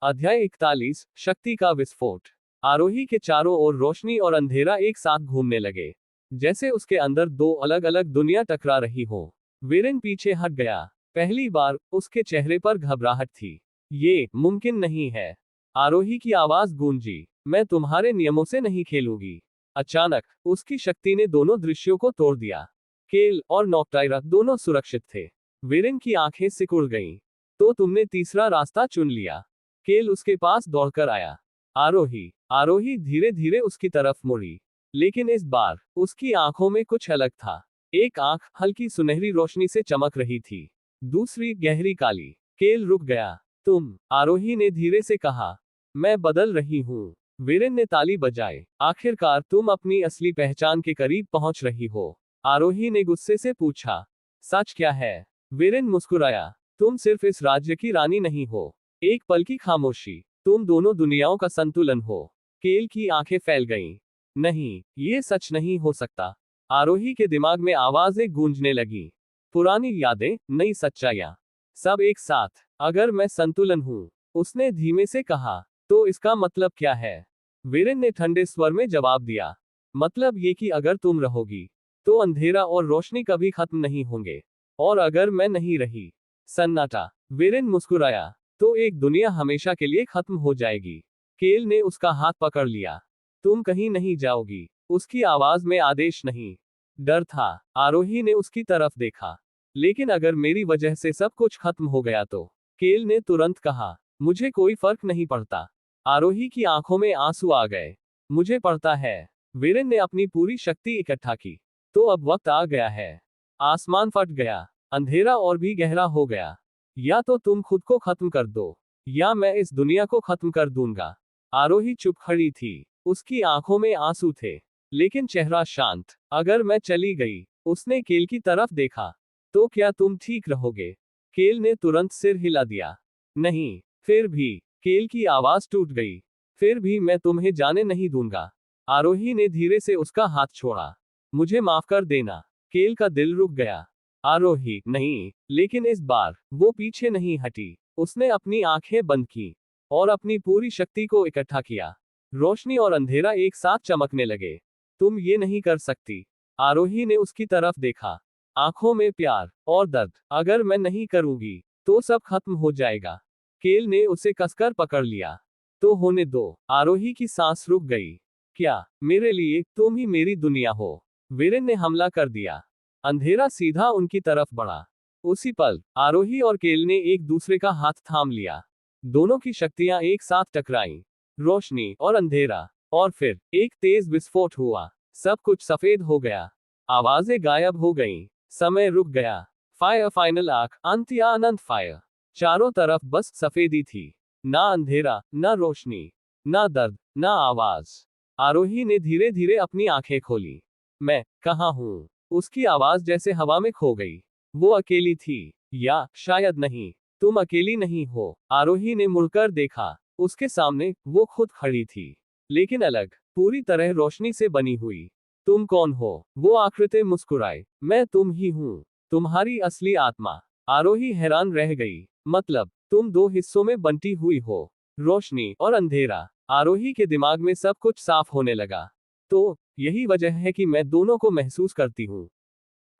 अध्याय 41 शक्ति का विस्फोट। आरोही के चारों ओर रोशनी और अंधेरा एक साथ घूमने लगे, जैसे उसके अंदर दो अलग अलग दुनिया टकरा रही हो। वीरेन पीछे हट गया। पहली बार उसके चेहरे पर घबराहट थी। ये मुमकिन नहीं है। आरोही की आवाज गूंजी, मैं तुम्हारे नियमों से नहीं खेलूंगी। अचानक उसकी शक्ति ने दोनों दृश्यों को तोड़ दिया। केल और नॉक्टाइरा दोनों सुरक्षित थे। वीरेन की आंखें सिकुड़ गईं। तो तुमने तीसरा रास्ता चुन लिया। केल उसके पास दौड़कर आया। आरोही धीरे धीरे उसकी तरफ मुड़ी, लेकिन इस बार उसकी आंखों में कुछ अलग था। एक आंख हल्की सुनहरी रोशनी से चमक रही थी, दूसरी गहरी काली। केल रुक गया। तुम, आरोही ने धीरे से कहा, मैं बदल रही हूँ। वीरेन ने ताली बजाई। आखिरकार तुम अपनी असली पहचान के करीब पहुंच रही हो। आरोही ने गुस्से से पूछा, सच क्या है? वीरेन मुस्कुराया, तुम सिर्फ इस राज्य की रानी नहीं हो। एक पल की खामोशी, तुम दोनों दुनियाओं का संतुलन हो। केल की आंखें फैल गईं। नहीं, ये सच नहीं हो सकता। आरोही के दिमाग में आवाजें गूंजने लगी। पुरानी यादें, नई सच्चाइयां, सब एक साथ। अगर मैं संतुलन हूं, उसने धीमे से कहा, तो इसका मतलब क्या है? वीरेन ने ठंडे स्वर में जवाब दिया, मतलब ये कि अगर तुम रहोगी, तो अंधेरा और रोशनी कभी खत्म नहीं होंगे। और अगर मैं नहीं रही? सन्नाटा। वीरेन मुस्कुराया, तो एक दुनिया हमेशा के लिए खत्म हो जाएगी। केल ने उसका हाथ पकड़ लिया। तुम कहीं नहीं जाओगी। उसकी आवाज में आदेश नहीं, डर था। आरोही ने उसकी तरफ देखा। लेकिन अगर मेरी वजह से सब कुछ खत्म हो गया तो? केल ने तुरंत कहा, मुझे कोई फर्क नहीं पड़ता। आरोही की आंखों में आंसू आ गए। मुझे पड़ता है। वीरेन ने अपनी पूरी शक्ति इकट्ठा की। तो अब वक्त आ गया है। आसमान फट गया। अंधेरा और भी गहरा हो गया। या तो तुम खुद को खत्म कर दो, या मैं इस दुनिया को खत्म कर दूंगा। आरोही चुप खड़ी थी। उसकी आंखों में आंसू थे, लेकिन चेहरा शांत। अगर मैं चली गई, उसने केल की तरफ देखा, तो क्या तुम ठीक रहोगे? केल ने तुरंत सिर हिला दिया। नहीं। फिर भी, केल की आवाज टूट गई, फिर भी मैं तुम्हें जाने नहीं दूंगा। आरोही ने धीरे से उसका हाथ छोड़ा। मुझे माफ कर देना। केल का दिल रुक गया। आरोही, नहीं। लेकिन इस बार वो पीछे नहीं हटी। उसने अपनी आंखें बंद की और अपनी पूरी शक्ति को इकट्ठा किया। रोशनी और अंधेरा एक साथ चमकने लगे। तुम ये नहीं कर सकती। आरोही ने उसकी तरफ देखा, आंखों में प्यार और दर्द। अगर मैं नहीं करूंगी, तो सब खत्म हो जाएगा। केल ने उसे कसकर पकड़ लिया। तो होने दो। आरोही की सांस रुक गई। क्या, मेरे लिए तुम ही मेरी दुनिया हो? वीरेन ने हमला कर दिया। अंधेरा सीधा उनकी तरफ बढ़ा। उसी पल आरोही और केल ने एक दूसरे का हाथ थाम लिया। दोनों की शक्तियां एक साथ टकराईं, रोशनी और अंधेरा। और फिर एक तेज विस्फोट हुआ। सब कुछ सफेद हो गया। आवाजें गायब हो गईं। समय रुक गया। फायर, फाइनल आर्क, अंत या अनंत फायर। चारों तरफ बस सफेदी थी। ना अंधेरा, ना रोशनी, ना दर्द, ना आवाज। आरोही ने धीरे धीरे अपनी आंखें खोली। मैं कहाँ हूँ? उसकी आवाज जैसे हवा में खो गई। वो अकेली थी, या शायद नहीं। तुम अकेली नहीं हो। आरोही ने मुड़कर देखा। उसके सामने वो खुद खड़ी थी, लेकिन अलग, पूरी तरह रोशनी से बनी हुई। तुम कौन हो? वो आकृति मुस्कुराए। मैं तुम ही हूँ, तुम्हारी असली आत्मा। आरोही हैरान रह गई। मतलब, तुम दो हिस्सों में बंटी हुई हो, रोशनी और अंधेरा। आरोही के दिमाग में सब कुछ साफ होने लगा। तो यही वजह है कि मैं दोनों को महसूस करती हूँ।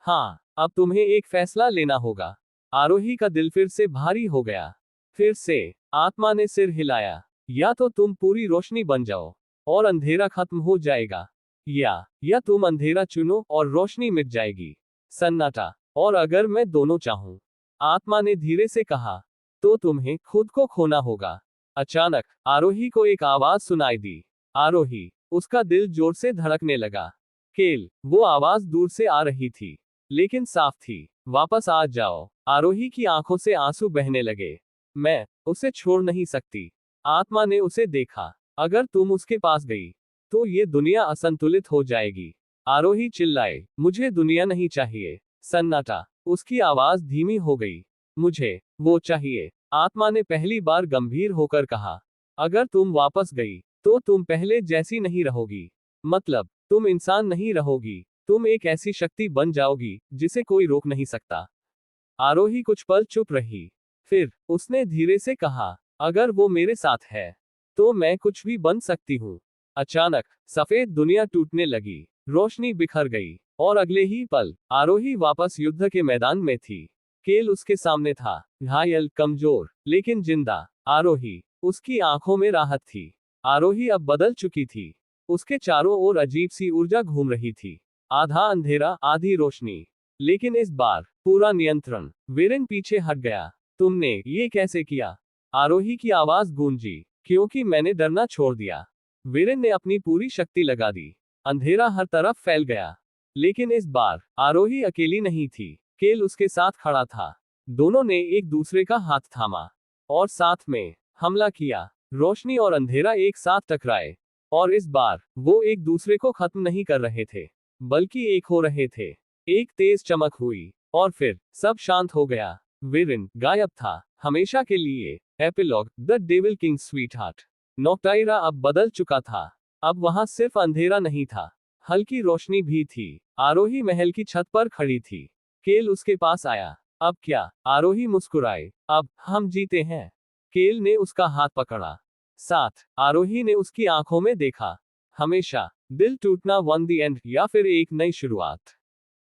हाँ, अब तुम्हें एक फैसला लेना होगा। आरोही का दिल फिर से भारी हो गया। फिर से आत्मा ने सिर हिलाया। या तो तुम पूरी रोशनी बन जाओ और अंधेरा खत्म हो जाएगा, या तुम अंधेरा चुनो और रोशनी मिट जाएगी। सन्नाटा। और अगर मैं दोनों चाहूं, आत्मा ने धीरे से कहा, तो तुम्हें खुद को खोना होगा। अचानक आरोही को एक आवाज सुनाई दी। आरोही। उसका दिल जोर से धड़कने लगा। केल। वो आवाज दूर से आ रही थी, लेकिन साफ थी। वापस आ जाओ। आरोही की आंखों से आंसू बहने लगे। मैं उसे छोड़ नहीं सकती। आत्मा ने उसे देखा। अगर तुम उसके पास गई, तो ये दुनिया असंतुलित हो जाएगी। आरोही चिल्लाए, मुझे दुनिया नहीं चाहिए। सन्नाटा। उसकी आवाज धीमी हो गई। मुझे वो चाहिए। आत्मा ने पहली बार गंभीर होकर कहा, अगर तुम वापस गई, तो तुम पहले जैसी नहीं रहोगी। मतलब, तुम इंसान नहीं रहोगी। तुम एक ऐसी शक्ति बन जाओगी जिसे कोई रोक नहीं सकता। आरोही कुछ पल चुप रही। फिर उसने धीरे से कहा, अगर वो मेरे साथ है तो मैं कुछ भी बन सकती हूँ। अचानक सफेद दुनिया टूटने लगी, रोशनी बिखर गई, और अगले ही पल आरोही वापस युद्ध के मैदान में थी। केल उसके सामने था, घायल, कमजोर, लेकिन जिंदा। आरोही, उसकी आंखों में राहत थी। आरोही अब बदल चुकी थी। उसके चारों ओर अजीब सी ऊर्जा घूम रही थी, आधा अंधेरा आधी रोशनी। लेकिन इस बार पूरा नियंत्रण। वीरेन पीछे हट गया। तुमने ये कैसे किया? आरोही की आवाज गूंजी। क्योंकि मैंने डरना छोड़ दिया। वीरेन ने अपनी पूरी शक्ति लगा दी। अंधेरा हर तरफ फैल गया। लेकिन इस बार आरोही अकेली नहीं थी। केल उसके साथ खड़ा था। दोनों ने एक दूसरे का हाथ थामा और साथ में हमला किया। रोशनी और अंधेरा एक साथ टकराए, और इस बार वो एक दूसरे को खत्म नहीं कर रहे थे, बल्कि एक हो रहे थे। एक तेज चमक हुई, और फिर सब शांत हो गया। वीरेन गायब था, हमेशा के लिए। Epilogue, the devil king sweetheart. नोक्टाइरा अब बदल चुका था। अब वहां सिर्फ अंधेरा नहीं था, हल्की रोशनी भी थी। आरोही महल की छत पर खड़ी थी। केल उसके पास आया। अब क्या? आरोही मुस्कुराए। अब हम जीते हैं। केल ने उसका हाथ पकड़ा। साथ आरोही ने उसकी आंखों में देखा। हमेशा। दिल टूटना वन द एंड, या फिर एक नई शुरुआत।